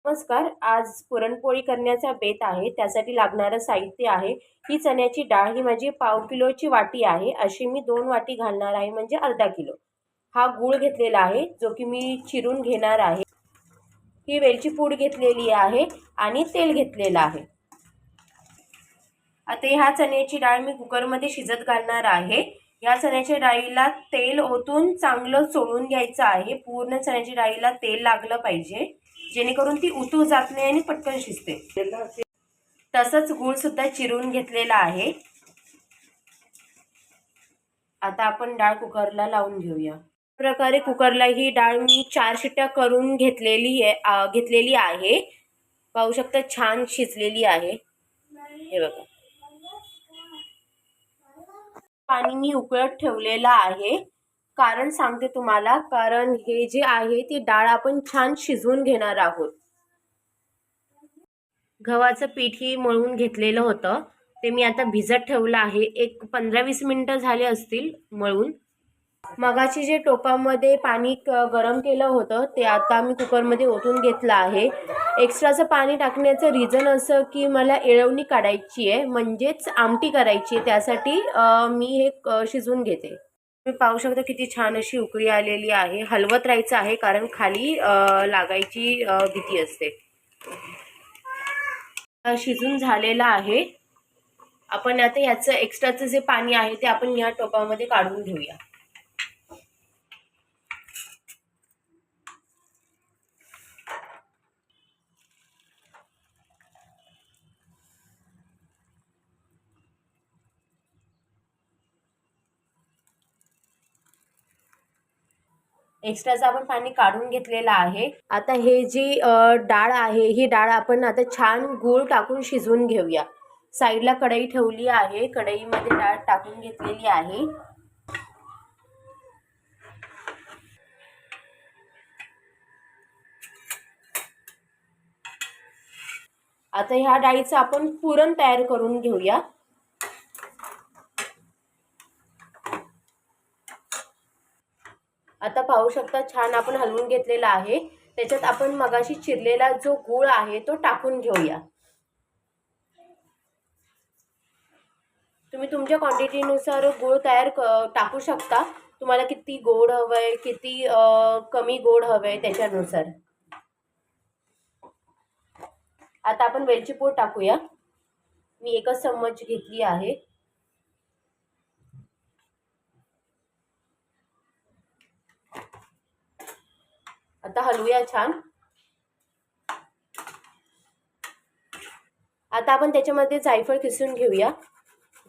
नमस्कार. आज पुरणपोळी करण्याचा बेत आहे. त्यासाठी लागणारं साहित्य आहे. ही चण्याची डाळ, ही माझी पाव किलोची वाटी आहे. अशी मी 2 वाटी घालणार आहे, म्हणजे अर्धा किलो. हा गूळ घेतलेला आहे, जो की मी चिरून घेणार आहे. ही वेलची पूड घेतलेली आहे आणि तेल घेतलेलं आहे. आता ह्या चण्याची डाळ मी कुकरमध्ये शिजत घालणार आहे. या चण्याच्या डाळीला तेल ओतून चांगलं चोळून घ्यायचं आहे. पूर्ण चण्याच्या डाळीला तेल लागलं पाहिजे, जेणेकरून ती उतू जात नाही आणि पटकन शिजते. तसंच गूळ सुद्धा चिरून घेतलेला आहे. आता आपण डाळ कुकरला लावून घेऊया. प्रकारे कुकरला ही डाळ मी 4 शिट्ट्या करून घेतलेली आहे. पाहू शकता छान शिजलेली आहे. हे बघा, पाणी मी उकळत ठेवलेलं आहे. कारण सांगते तुम्हाला, कारण हे जे आहे ती डाळ आपण छान शिजवून घेणार आहोत. गव्हाचं पीठही मळून घेतलेलं होतं, ते मी आता भिजत ठेवलं आहे. एक 15-20 मिनिटं झाले असतील मळून. मगाची जे टोपामध्ये पाणी गरम केलं होतं ते आता मी कुकरमध्ये ओतून घेतलं आहे. एक्स्ट्राचं पाणी टाकण्याचं रिझन असं की मला येळवणी काढायची आहे, म्हणजेच आमटी करायची आहे. त्यासाठी मी हे शिजवून घेते. तुम्ही पाहू शकता किती छान अशी उकळी आलेली आहे. हलवत राहायचं आहे, कारण खाली लागायची भीती असते. शिजून झालेला आहे. आपण आता याचं एक्स्ट्राचं जे पाणी आहे ते आपण या टोपामध्ये काढून घेऊया. एक्स्ट्राचं आपण पाणी काढून घेतलेलं आहे. आता हे जी डाळ आहे, ही डाळ आपण आता छान गूळ टाकून शिजवून घेऊया. साईडला कढई ठेवली आहे, कढईमध्ये डाळ टाकून घेतलेली आहे. आता ह्या डाळीचं आपण पुरण तयार करून घेऊया. आता पाहू शकता छान आपण हलवून घेतलेला आहे. त्याच्यात आपण मगाशी चिरलेला जो गूळ आहे तो टाकून घेऊया. तुम्ही तुमच्या क्वांटिटीनुसार गूळ टाकू शकता. तुम्हाला किती गोड हवंय, किती कमी गोड हवंय त्याच्यानुसार. आता आपण वेलची पूड टाकूया. मी 1 चम्मच घेतली आहे. आता हलवूया छान. आता आपण त्याच्यामध्ये जायफळ किसून घेऊया.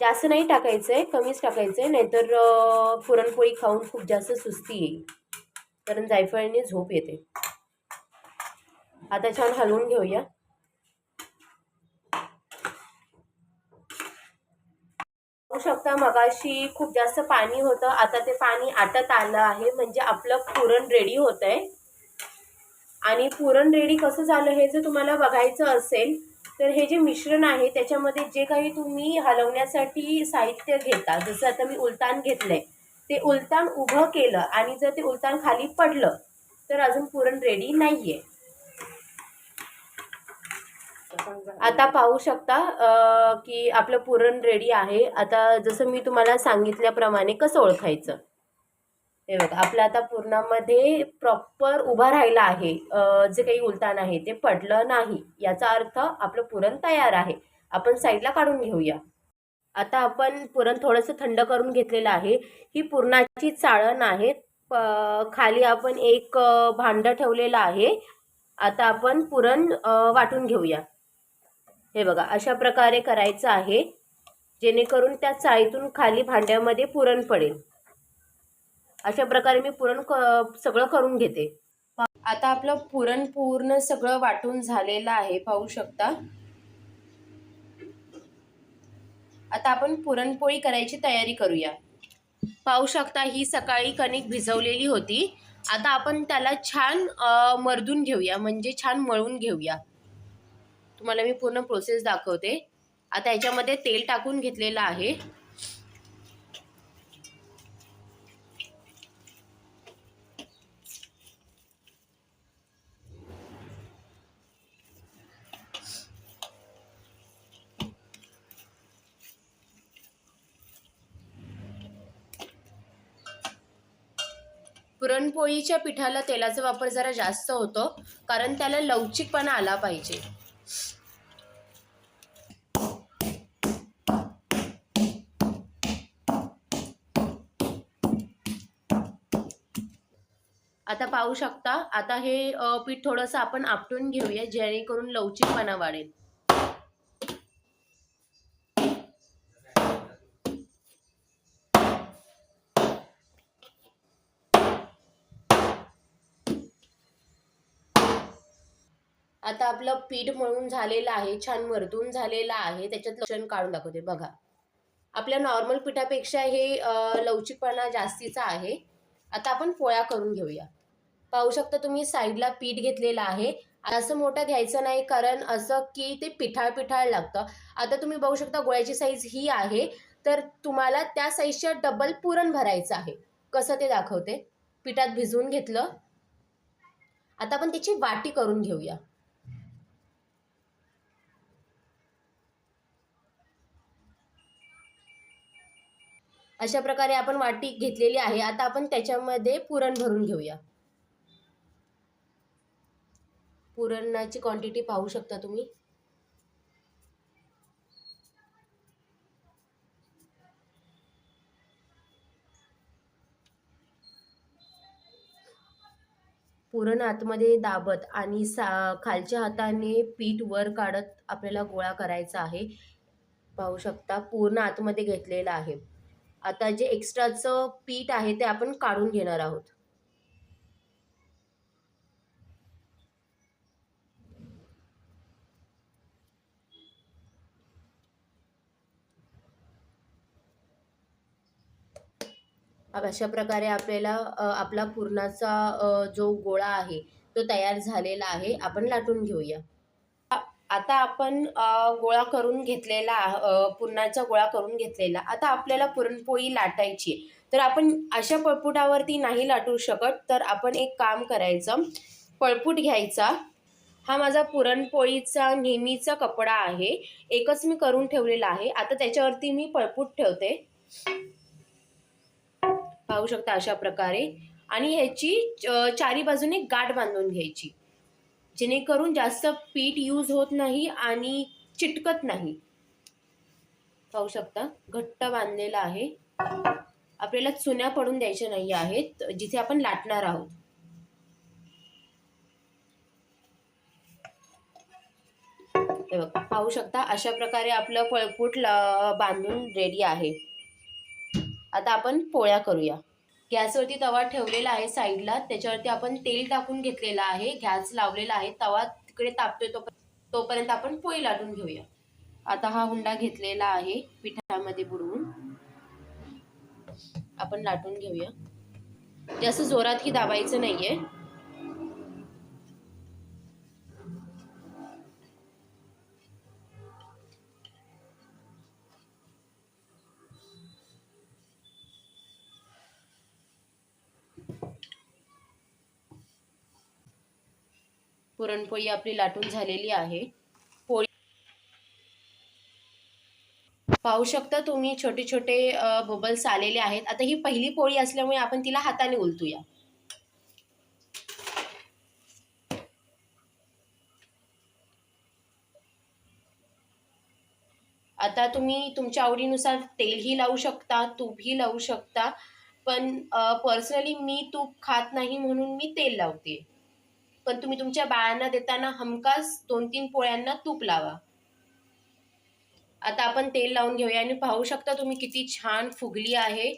जास्त नाही टाकायचंय, कमीच टाकायचंय, नाहीतर पुरणपोळी खाऊन खूप जास्त सुस्ती येईल, कारण जायफळाने झोप येते. आता छान हलवून घेऊया. पाहू शकता मगाशी खूप जास्त पाणी होतं, आता ते पाणी आटत आलं आहे, म्हणजे आपलं पुरण रेडी होतंय. आणि पुरण रेडी कसं झालं हे जर तुम्हाला बघायचं असेल तर हे जे मिश्रण आहे त्याच्यामध्ये जे काही तुम्ही हलवण्यासाठी साहित्य घेता, जसं आता मी उलतान घेतलंय, ते उलतान उभं केलं आणि जर ते उलतान खाली पडलं तर अजून पुरण रेडी नाहीये. आता पाहू शकता की आपलं पुरण रेडी आहे. आता जसं मी तुम्हाला सांगितल्याप्रमाणे कसं ओळखायचं, हे बघा, आपलं आता पुरणामध्ये प्रॉपर उभा राहिला आहे. जे काही उलतान आहे ते पडलं नाही, याचा अर्थ आपलं पुरण तयार आहे. आपण साईडला काढून घेऊया. आता आपण पुरण थोडंसं थंड करून घेतलेलं आहे. ही पुरणाची चाळण आहे. खाली आपण एक भांडं ठेवलेलं आहे. आता आपण पुरण वाटून घेऊया. हे बघा, अशा प्रकारे करायचं आहे, जेणेकरून त्या चाळीतून खाली भांड्यामध्ये पुरण पडेल. अशा प्रकारे मी पुरण सगळं करून घेते. आता आपलं पुरण पूर्ण सगळं वाटून झालेलं आहे, पाहू शकता. आता आपण पुरणपोळी करायची तयारी करूया. पाहू शकता ही सकाळी कणिक भिजवलेली होती. आता आपण त्याला छान मर्दून घेऊया, म्हणजे छान मळून घेऊया. तुम्हाला मी पूर्ण प्रोसेस दाखवते. आता याच्यामध्ये तेल टाकून घेतलेलं आहे. पुरणपोळीच्या पिठाला तेलाचा वापर जरा जास्त होतो, कारण त्याला लवचिकपणा आला पाहिजे. आता पाहू शकता, आता हे पीठ थोडंसं आपण आपटून घेऊया, जेणेकरून लवचिकपणा वाढेल. आता आपलं पीठ मळून झालेलं आहे, छान वरतून झालेलं आहे. त्याच्यात लक्षण काढून दाखवते बघा. आपल्या नॉर्मल पिठापेक्षा हे लवचिकपणा जास्तीचा आहे. आता आपण पोळ्या करून घेऊया. पाहू शकता तुम्ही, साईडला पीठ घेतलेलं आहे. असं मोठं घ्यायचं नाही, कारण असं की ते पिठाळ लागतं. आता तुम्ही बघू शकता गोळ्याची साईज ही आहे, तर तुम्हाला त्या साईजच्या डबल पुरण भरायचं आहे. कसं ते दाखवते. पिठात भिजवून घेतलं. आता आपण त्याची वाटी करून घेऊया. अशा प्रकारे आपण वाटी घेतलेली आहे. आता आपण त्याच्यामध्ये पुरण भरून घेऊया. पुरणाची क्वांटिटी पाहू शकता तुम्ही. पुरण आतमध्ये दाबत आणि खालच्या हाताने पीठ वर काढत आपल्याला गोळा करायचा आहे. पाहू शकता पूर्ण आतमध्ये घेतलेलं आहे. आता जे एक्स्ट्राचं पीठ आहे ते आपण काढून घेणार आहोत. अशा प्रकारे आपल्याला आपला पुरणाचा जो गोळा आहे तो तयार झालेला आहे. आपण लाटून घेऊया. आता आपण गोळा करून घेतलेला, पुरणाचा गोळा करून घेतलेला. आता आपल्याला पुरणपोळी लाटायची, तर आपण अशा पळपुटावरती नाही लाटू शकत. तर आपण एक काम करायचं, पळपूट घ्यायचा. हा माझा पुरणपोळीचा नेहमीचा कपडा आहे, एकच मी करून ठेवलेला आहे. आता त्याच्यावरती मी पळपूट ठेवते. पाहू शकता अशा प्रकारे. आणि ह्याची चारी बाजूने गाठ बांधून घ्यायची, जेणेकरून जास्त पीठ यूज होत नाही आणि चिटकत नाही. पाहू शकता घट्ट बांधलेला आहे. आपल्याला चुन्या पडून द्यायच्या नाही आहेत जिथे आपण लाटणार आहोत. हे बघा, पाहू शकता अशा प्रकारे आपलं पळपूट बांधून रेडी आहे. आता आपण पोळ्या करूया. गॅसवरती तवा ठेवलेला आहे साईडला. त्याच्यावरती आपण तेल टाकून घेतलेला आहे. गॅस लावलेला आहे. तवा तिकडे तापतोय तोपर्यंत आपण पोळी लाटून घेऊया. आता हा हुंडा घेतलेला आहे, पिठामध्ये बुडवून आपण लाटून घेऊया. जास्त जोरातही दाबायचं नाहीये. पुरणपोळी आपली लाटून झालेली आहे. पोळी पाहू शकता तुम्ही, छोटे छोटे बबल्स आलेले आहेत. आता ही पहिली पोळी असल्यामुळे आपण तिला हाताने उलटूया. आता तुम्ही तुमच्या आवडीनुसार तेलही लावू शकता, तूपही लावू शकता. पण पर्सनली मी तूप खात नाही म्हणून मी तेल लावते. पण तुम्ही तुमच्या बाळांना देताना हमखास 2-3 पोळ्यांना तूप लावा. आता आपण तेल लावून घेऊया आणि पाहू शकता तुम्ही किती छान फुगली आहे.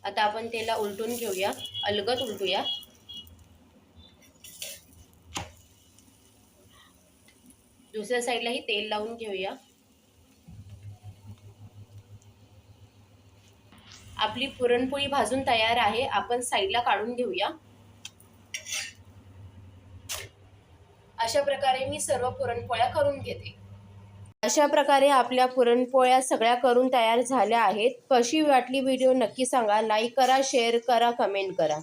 आता आपण तेला उलटून घेऊया, अलगद उलटूया. दुसऱ्या साईडलाही तेल लावून घेऊया. आपली पुरणपोळी भाजून तयार आहे. आपण साईडला काढून घेऊया. अशा प्रकारे मी सर्व पुरणपोळ्या करून घेते. अशा प्रकारे आपल्या पुरणपोळ्या सगळ्या करून तयार झाल्या आहेत. कशी वाटली व्हिडिओ नक्की सांगा. लाईक करा, शेअर करा, कमेंट करा.